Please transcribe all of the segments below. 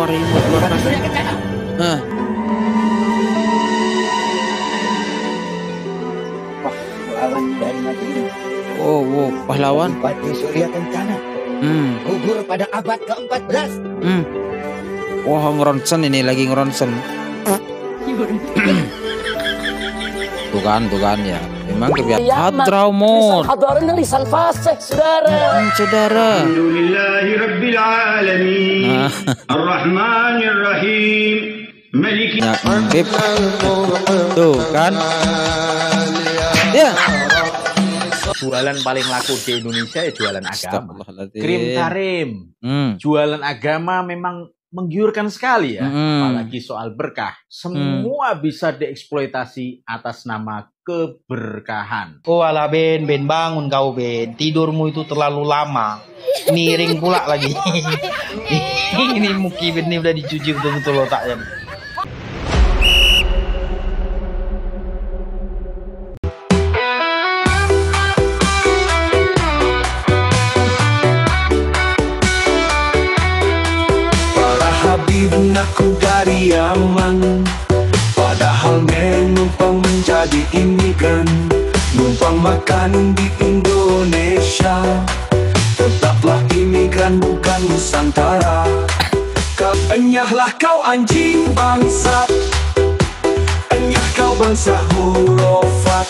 keluar remote, keluar kaset. Nah. Pahlawan dari Madiun. Oh, wow, pahlawan. Bupati Surya Kencana. Gugur pada abad ke-14. Wah, ngeronsen ini, lagi ngeronsen. Tuh kan ya. Memang kebiasaan Hadramaut. Hadarna lisan fasih, saudara. Saudara. Alhamdulillahi Rabbil Alamin. Ar-Rahmanir Rahim. Maliki. Ya, Bib. Tuh kan. Ya. Jualan paling laku di Indonesia ya jualan agama. Krim Karim. Jualan agama memang menggiurkan sekali ya. Apalagi soal berkah. Semua bisa dieksploitasi atas nama keberkahan. Oh alah Ben bangun kau Ben. Tidurmu itu terlalu lama. Miring pula lagi. Ini muki Ben ini udah dicuci betul-betul otaknya. Aku dari Yaman, padahal menumpang menjadi imigran, numpang makan di Indonesia. Tetaplah imigran bukan Nusantara. Enyahlah kau anjing bangsa, enyah kau bangsa hurufat.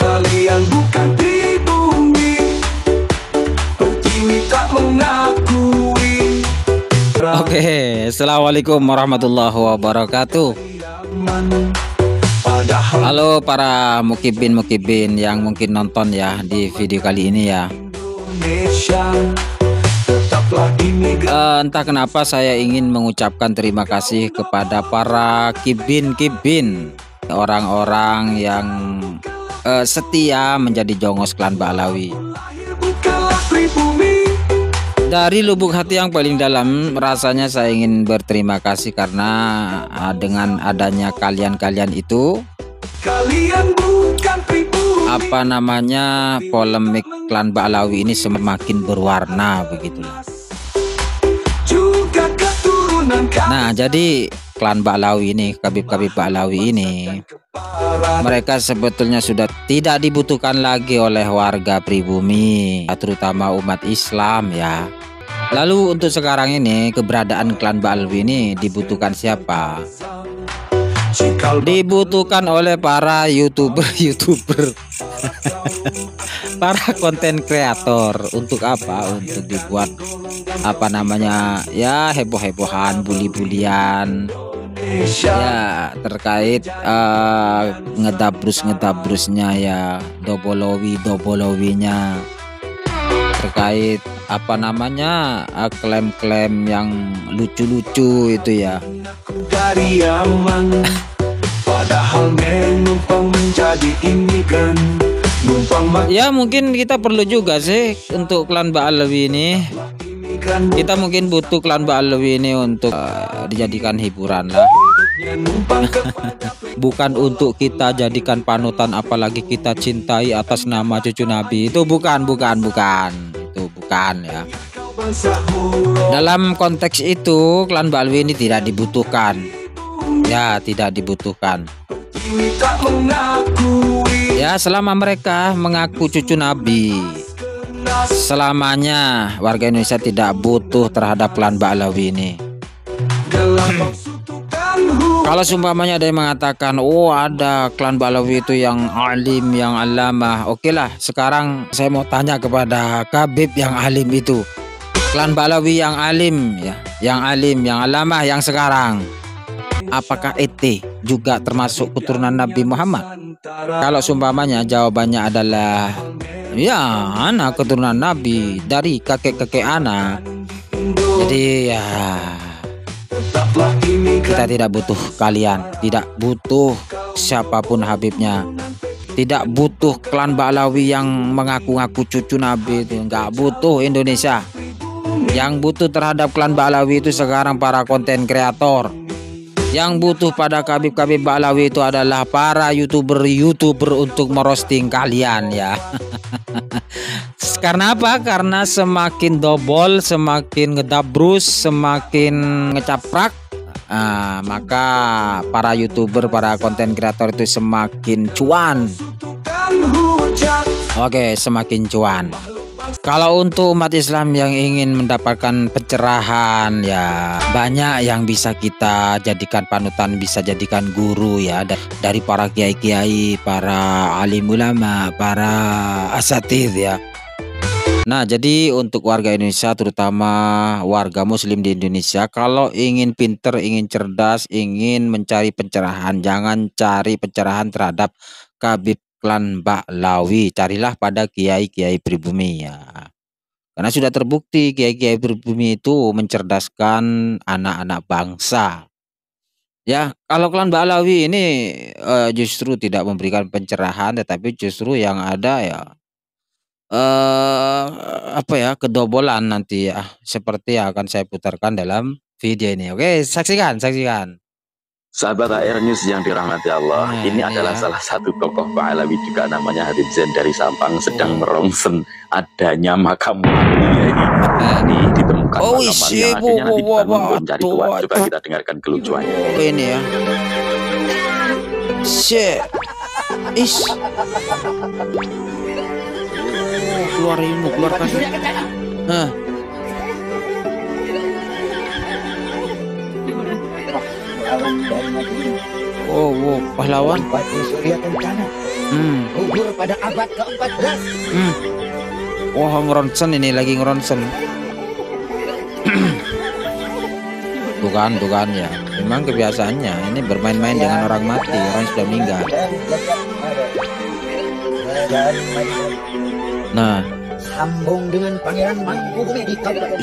Kalian bukan pribumi, pertiwi tak mengakui. Oke, assalamualaikum warahmatullahi wabarakatuh. Halo para mukibin yang mungkin nonton ya di video kali ini ya. Entah kenapa saya ingin mengucapkan terima kasih kepada para kibin, orang-orang yang setia menjadi jongos klan Ba'alawi. Dari lubuk hati yang paling dalam, rasanya saya ingin berterima kasih karena dengan adanya kalian itu, polemik klan Ba'alawi ini semakin berwarna begitulah. Nah, jadi klan Ba'alawi ini, kabib-kabib Ba'alawi ini, mereka sebetulnya sudah tidak dibutuhkan lagi oleh warga pribumi, terutama umat Islam ya. Lalu untuk sekarang ini keberadaan klan Ba'alawi ini dibutuhkan siapa? Dibutuhkan oleh para youtuber para konten kreator. Untuk apa? Untuk dibuat ya heboh-hebohan, bully-bulian ya terkait ngedabrusnya ya, dobolowinya terkait klaim-klaim yang lucu-lucu itu ya. Ya mungkin kita perlu juga sih untuk klan Ba'alawi ini. Kita mungkin butuh klan Ba'alawi ini untuk dijadikan hiburan lah. Bukan untuk kita jadikan panutan, apalagi kita cintai atas nama cucu Nabi. Itu bukan ya. Dalam konteks itu klan Ba'alawi ini tidak dibutuhkan. Ya, tidak dibutuhkan. Ya, selama mereka mengaku cucu Nabi, selamanya warga Indonesia tidak butuh terhadap klan Ba'alawi ini. Kalau seumpamanya ada yang mengatakan, oh ada klan Ba'alawi itu yang alim, yang alamah, oke lah. Sekarang saya mau tanya kepada kabib yang alim itu, klan Ba'alawi yang alim ya, yang alim, yang alamah, yang sekarang, apakah ET juga termasuk keturunan Nabi Muhammad? Kalau seumpamanya jawabannya adalah ya, anak keturunan Nabi dari kakek-kakek anak. Jadi ya, kita tidak butuh kalian, tidak butuh siapapun Habibnya, tidak butuh klan Ba'alawi yang mengaku-ngaku cucu Nabi itu, nggak butuh Indonesia. Yang butuh terhadap klan Ba'alawi itu sekarang para konten kreator Yang butuh pada Khabib-Khabib Ba'lawi itu adalah para YouTuber untuk merosting kalian ya. Karena apa? Karena semakin dobol, semakin ngedabrus, semakin ngecaprak, maka para YouTuber, para konten kreator itu semakin cuan. Oke, semakin cuan. Kalau untuk umat Islam yang ingin mendapatkan pencerahan ya, banyak yang bisa kita jadikan panutan, bisa jadikan guru ya, dari para kiai-kiai, para alim ulama, para asatidz ya. Nah, jadi untuk warga Indonesia, terutama warga muslim di Indonesia, kalau ingin pinter, ingin cerdas, ingin mencari pencerahan, jangan cari pencerahan terhadap Khabib Klan Ba'lawi, carilah pada kiai-kiai pribumi ya. Karena sudah terbukti kiai-kiai pribumi itu mencerdaskan anak-anak bangsa. Ya, kalau Klan Ba'lawi ini justru tidak memberikan pencerahan, tetapi justru yang ada ya apa ya, kedobolan nanti ya, seperti yang akan saya putarkan dalam video ini. Oke, saksikan. Sahabat HR News yang dirahmati Allah, ini adalah salah satu tokoh Ba'lawi juga namanya Habib Zain dari Sampang sedang merongsen adanya makam Kiai. Ini ditemukan makam yang akhirnya nanti dibangun mencari kuat. Coba kita dengarkan kelucuannya. Ini ya. Keluar ilmu, keluarkan. Oh, pahlawan. Surya Kencana. Gugur pada abad ke-14. Wah, ngeronsen ini, lagi ngeronsen. Tuh kan ya. Memang kebiasaannya ini bermain-main dengan orang mati, orang sudah meninggal. Nah, Sambung dengan Pangeran Mangkubumi di Kabupaten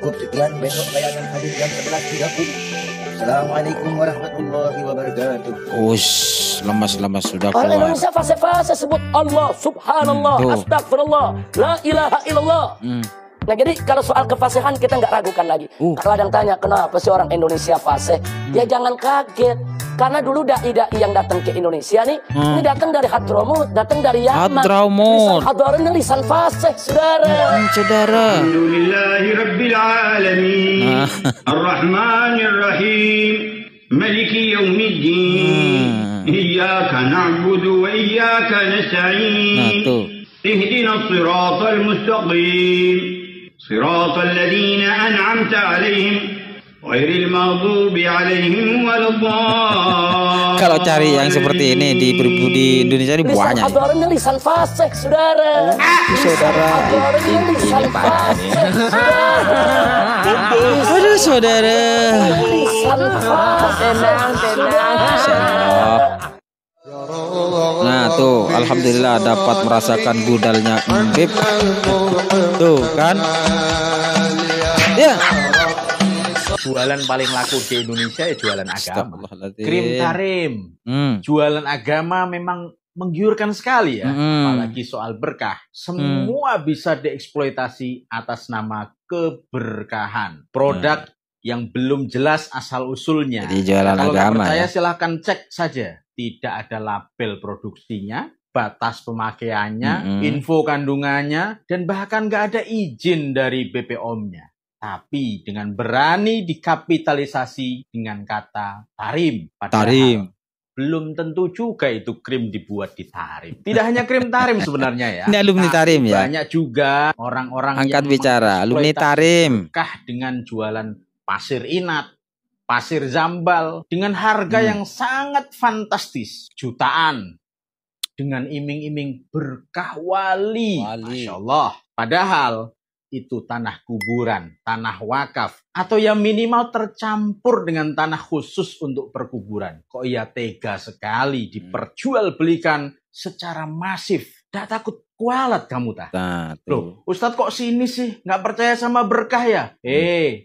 Cukup sekian, besok bayangan hadir jam 11.30. Assalamualaikum warahmatullahi wabarakatuh. Lemas sudah Orang keluar. Indonesia fase-fase sebut Allah, Subhanallah, Astagfirullah, La ilaha illallah. Nah, jadi kalau soal kefasihan kita nggak ragukan lagi. Kalau ada yang tanya kenapa sih orang Indonesia fasih, ya jangan kaget. Karena dulu dai-dai yang datang ke Indonesia nih, ini datang dari Hadramaut, datang dari Yaman. Hadramaut. Lisan Hadar ini lisan fasih, saudara. Saudara. Alhamdulillahi Rabbil Alamin, Ar-Rahmanir Rahim, Maliki Yawmiddin, Iyyaka na'budu wa iyyaka nasta'in, Ihdinas siratal mustaqim, siratal ladzina an'amta 'alaihim ghairil maghdubi 'alaihim waladdallin. Kalau cari yang seperti ini di Indonesia ini banyak. Lisan Hadar ini lisan fasih, saudara. Saudara. Hadar ini lisan fasih, Aduh, saudara. lisan fasih. Nah, tuh alhamdulillah dapat merasakan budalnya Khabib. Tuh kan? Ya. Jualan paling laku di Indonesia ya jualan agama. Krim tarim. Jualan agama memang menggiurkan sekali ya. Apalagi soal berkah. Semua bisa dieksploitasi atas nama keberkahan. Produk yang belum jelas asal usulnya. Jadi jualan kalau agama percaya ya. silahkan cek saja. Tidak ada label produksinya, batas pemakaiannya, info kandungannya, dan bahkan nggak ada izin dari BPOM-nya. Tapi dengan berani dikapitalisasi dengan kata tarim. Padahal belum tentu juga itu krim dibuat di tarim. Tidak hanya krim tarim sebenarnya ya. Ini alumni tarim ya. Banyak juga orang-orang Angkat yang bicara, alumni tarim. berkah dengan jualan pasir inat, pasir zambal dengan harga yang sangat fantastis, jutaan, dengan iming-iming berkah wali. Masya Allah. Padahal itu tanah kuburan, tanah wakaf, atau yang minimal tercampur dengan tanah khusus untuk perkuburan. Kok ia tega sekali diperjualbelikan secara masif. Tidak takut Kualat kamu tah. Loh, Ustadz kok sini sih? Nggak percaya sama berkah ya?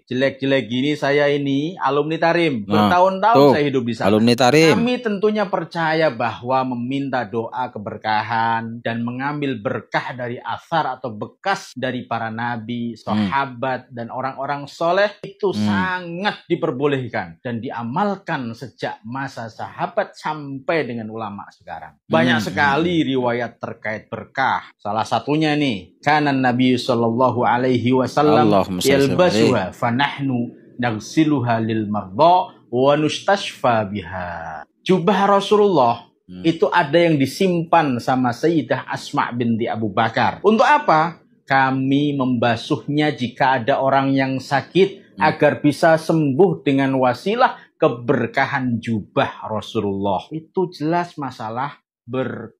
Jelek-jelek gini saya ini alumni Tarim. Bertahun-tahun saya hidup di sana. Alumni Tarim. Kami tentunya percaya bahwa meminta doa keberkahan dan mengambil berkah dari asar atau bekas dari para nabi, sahabat, dan orang-orang soleh itu sangat diperbolehkan dan diamalkan sejak masa sahabat sampai dengan ulama sekarang. Banyak sekali riwayat terkait berkah. Salah satunya nih, kanan Nabi sallallahu alaihi wasallam yalbasuha fanahnu nagsiluha lil marda wa nustashfa biha. Jubah Rasulullah itu ada yang disimpan sama Sayyidah Asma binti Abu Bakar. Untuk apa? Kami membasuhnya jika ada orang yang sakit agar bisa sembuh dengan wasilah keberkahan jubah Rasulullah. Itu jelas masalah berkah.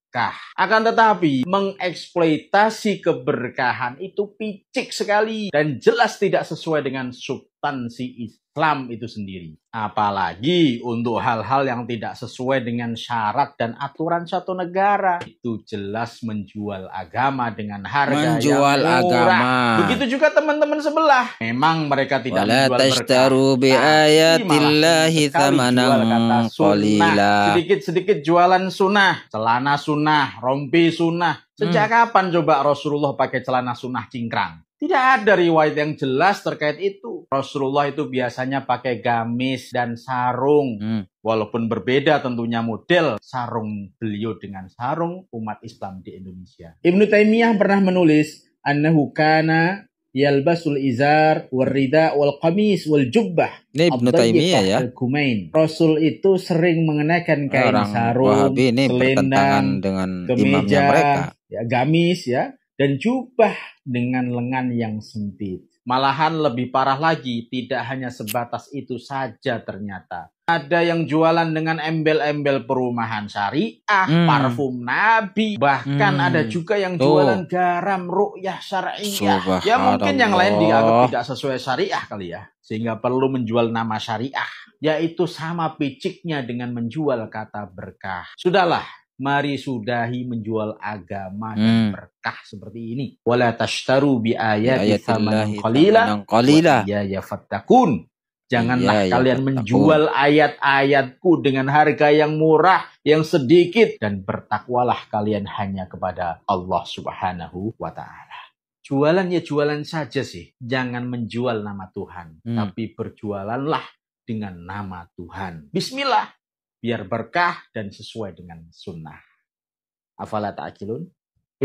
Akan tetapi mengeksploitasi keberkahan itu picik sekali dan jelas tidak sesuai dengan substansi Islam itu sendiri. Apalagi untuk hal-hal yang tidak sesuai dengan syarat dan aturan suatu negara. Itu jelas menjual agama dengan harga yang murah. Begitu juga teman-teman sebelah. Memang mereka tidak menjual berkah. Sedikit-sedikit jualan sunnah. Celana sunnah, rompi sunnah. Sejak kapan coba Rasulullah pakai celana sunnah cingkrang? Tidak ada riwayat yang jelas terkait itu. Rasulullah itu biasanya pakai gamis dan sarung. Walaupun berbeda tentunya model sarung beliau dengan sarung umat Islam di Indonesia. Ibnu Taimiyah pernah menulis, annahu kana yalbasul izar wal rida wal qamis wal jubbah. Ini Ibnu Taimiyah ya. Rasul itu sering mengenakan kain sarung, selendang, dengan kemeja, mereka. Ya, gamis ya. Dan jubah dengan lengan yang sempit. Malahan lebih parah lagi, tidak hanya sebatas itu saja ternyata. Ada yang jualan dengan embel-embel perumahan syariah, parfum Nabi. Bahkan ada juga yang jualan garam ru'yah syariah. Ya mungkin yang lain dianggap tidak sesuai syariah kali ya. Sehingga perlu menjual nama syariah. Yaitu sama piciknya dengan menjual kata berkah. Sudahlah. Mari sudahi menjual agama dan berkah seperti ini. Wala tashtaru bi ayati tsamanan qalila ya yafattakun. Janganlah kalian menjual ayat-ayatku dengan harga yang murah, yang sedikit, dan bertakwalah kalian hanya kepada Allah Subhanahu wa taala. Jualan ya jualan saja sih. Jangan menjual nama Tuhan, tapi berjualanlah dengan nama Tuhan. Bismillah. Biar berkah dan sesuai dengan sunnah. Afala ta'qilun?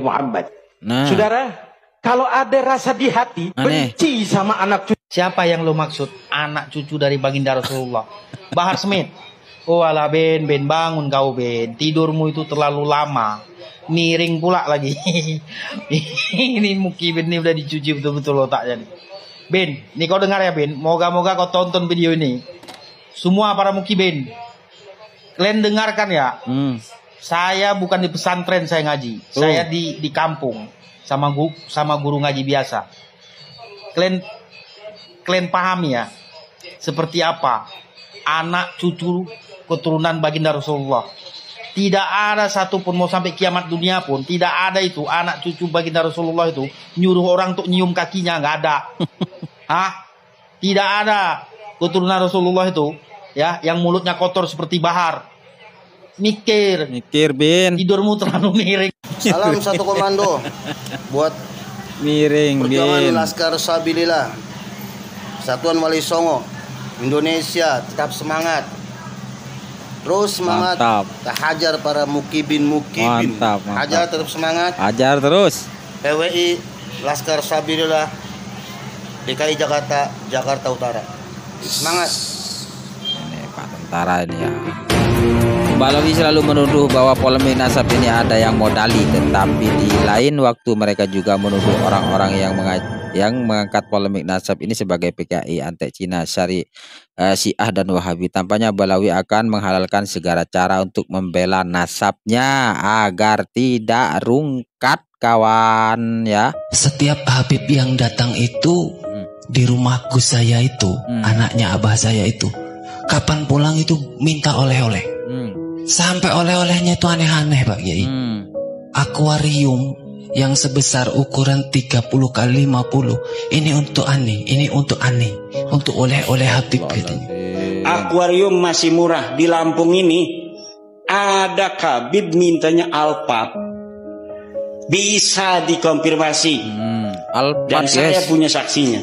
Muhammad. Saudara, kalau ada rasa di hati, benci sama anak cucu. Siapa yang lo maksud? Anak cucu dari baginda Rasulullah. Bahar Smith. Oh alah Ben bangun kau Ben. Tidurmu itu terlalu lama. Miring pula lagi. Ini muki Ben ini udah dicuci betul-betul otaknya nih. Ben, ini kau dengar ya Ben. Moga-moga kau tonton video ini. Semua para muki Ben. Kalian dengarkan ya, saya bukan di pesantren saya ngaji, saya di kampung sama guru ngaji biasa. Kalian pahami ya, seperti apa anak cucu keturunan baginda Rasulullah. Tidak ada satupun mau sampai kiamat dunia pun tidak ada itu anak cucu baginda Rasulullah itu nyuruh orang untuk nyium kakinya, nggak ada. Tidak ada keturunan Rasulullah itu. Ya, yang mulutnya kotor seperti Bahar. Mikir Ben. Tidurmu terlalu miring. Salam satu komando buat perjuangan Laskar Sabilillah, Satuan Wali Songo Indonesia. Tetap semangat. Terus semangat. Tak hajar para mukibin. Mantap. Hajar tetap semangat. Hajar terus. PWI Laskar Sabilillah DKI Jakarta Utara. Semangat. Pak tentara ini ya. Balawi selalu menuduh bahwa polemik nasab ini ada yang modali, tetapi di lain waktu mereka juga menuduh orang-orang yang mengangkat polemik nasab ini sebagai PKI anti Cina, Syiah dan Wahabi. Tampaknya Balawi akan menghalalkan segala cara untuk membela nasabnya agar tidak rungkat, kawan ya. Setiap Habib yang datang itu di rumahku saya itu, anaknya abah saya itu, kapan pulang itu minta oleh-oleh. Sampai oleh-olehnya itu aneh-aneh Pak Kiai. Akuarium yang sebesar ukuran 30 kali 50. Ini untuk aneh, ini untuk aneh, untuk oleh-oleh Habib katanya. Akuarium masih murah di Lampung ini. Ada Habib mintanya Alphard. Bisa dikonfirmasi. Dan saya punya saksinya.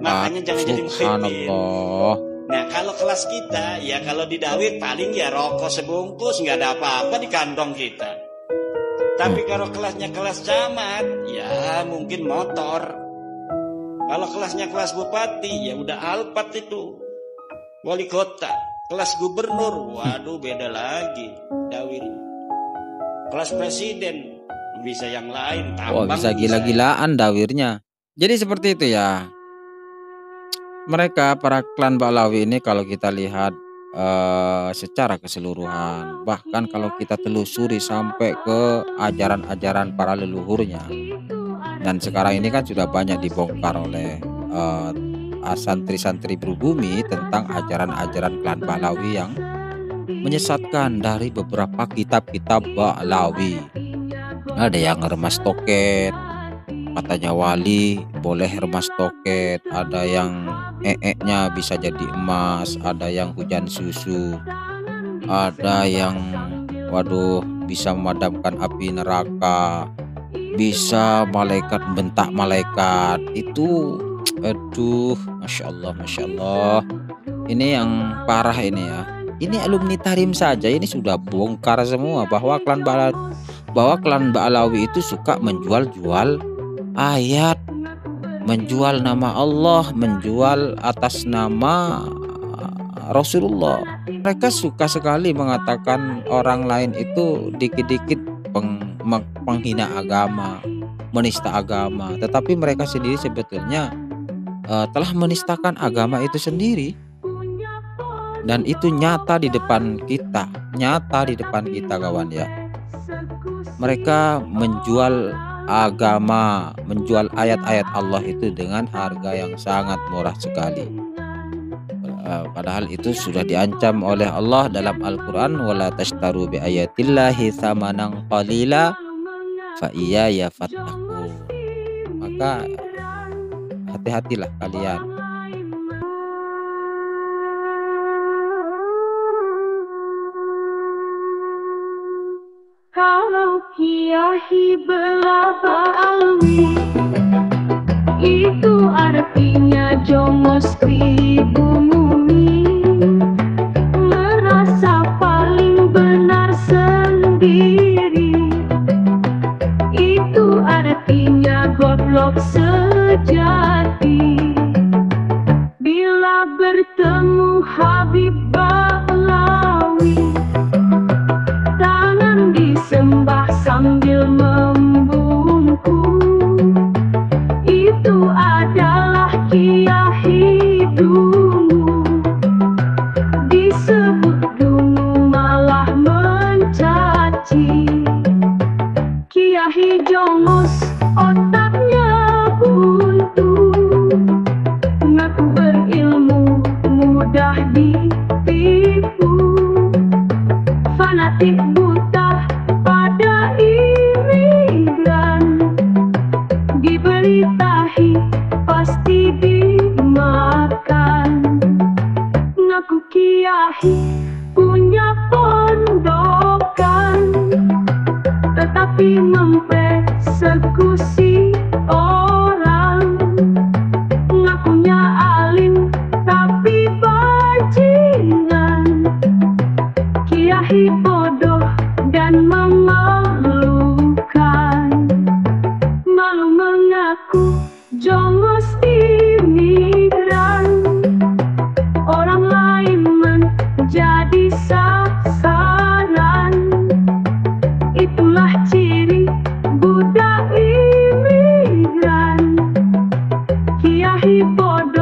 Makanya jangan jadi muhibin. Nah kalau kelas kita ya kalau di Dawit paling ya rokok sebungkus, nggak ada apa-apa di kantong kita. Tapi kalau kelasnya kelas camat ya mungkin motor. Kalau kelasnya kelas bupati ya udah Alphard itu. Wali kota, kelas gubernur, waduh beda lagi Dawit. Kelas presiden bisa yang lain, tambang bisa gila-gilaan dawirnya. Jadi seperti itu ya. Mereka para klan Ba'lawi ini kalau kita lihat secara keseluruhan, bahkan kalau kita telusuri sampai ke ajaran-ajaran para leluhurnya, dan sekarang ini kan sudah banyak dibongkar oleh santri-santri berubumi tentang ajaran-ajaran klan Ba'lawi yang menyesatkan dari beberapa kitab-kitab Ba'lawi. Ada yang remas toket, katanya wali boleh remas toket, ada yang nya bisa jadi emas, ada yang hujan susu, ada yang waduh bisa memadamkan api neraka, bisa malaikat bentak malaikat. Itu aduh, masya Allah, ini yang parah ini ya. Ini alumni Tahrim saja ini sudah bongkar semua bahwa klan Ba'lawi itu suka menjual-jual ayat, menjual nama Allah, menjual atas nama Rasulullah. Mereka suka sekali mengatakan orang lain itu dikit-dikit penghina agama, menista agama. Tetapi mereka sendiri sebetulnya telah menistakan agama itu sendiri. Dan itu nyata di depan kita, kawan ya. Mereka menjual agama, menjual ayat-ayat Allah itu dengan harga yang sangat murah sekali. Padahal itu sudah diancam oleh Allah dalam Al-Quran, wala tashtaru bi ayatillahi thamanan qalila fa iyaya fattaqun. Maka hati-hatilah kalian. Kalau Kiai Ba'lawi itu artinya jongos pribumi, merasa paling benar sendiri. Itu artinya goblok sejati. Bila bertemu Habib Ba'lawi, tangan disembah sambil membungkuk. Itu adalah kiai dulu, disebut dulu malah mencaci. Kiai jongos otaknya buntu, ngaku berilmu mudah ditipu. Fanatik buta pada imigran, diberitahi pasti dimakan. Ngaku kiai punya pondokan, tetapi mempersekusi orang. Ngakunya alim tapi bajingan. Kiai bodoh dan memalukan, malu mengaku jongos imigran. Orang lain menjadi sasaran. Itulah ciri budak imigran. Kiai bodoh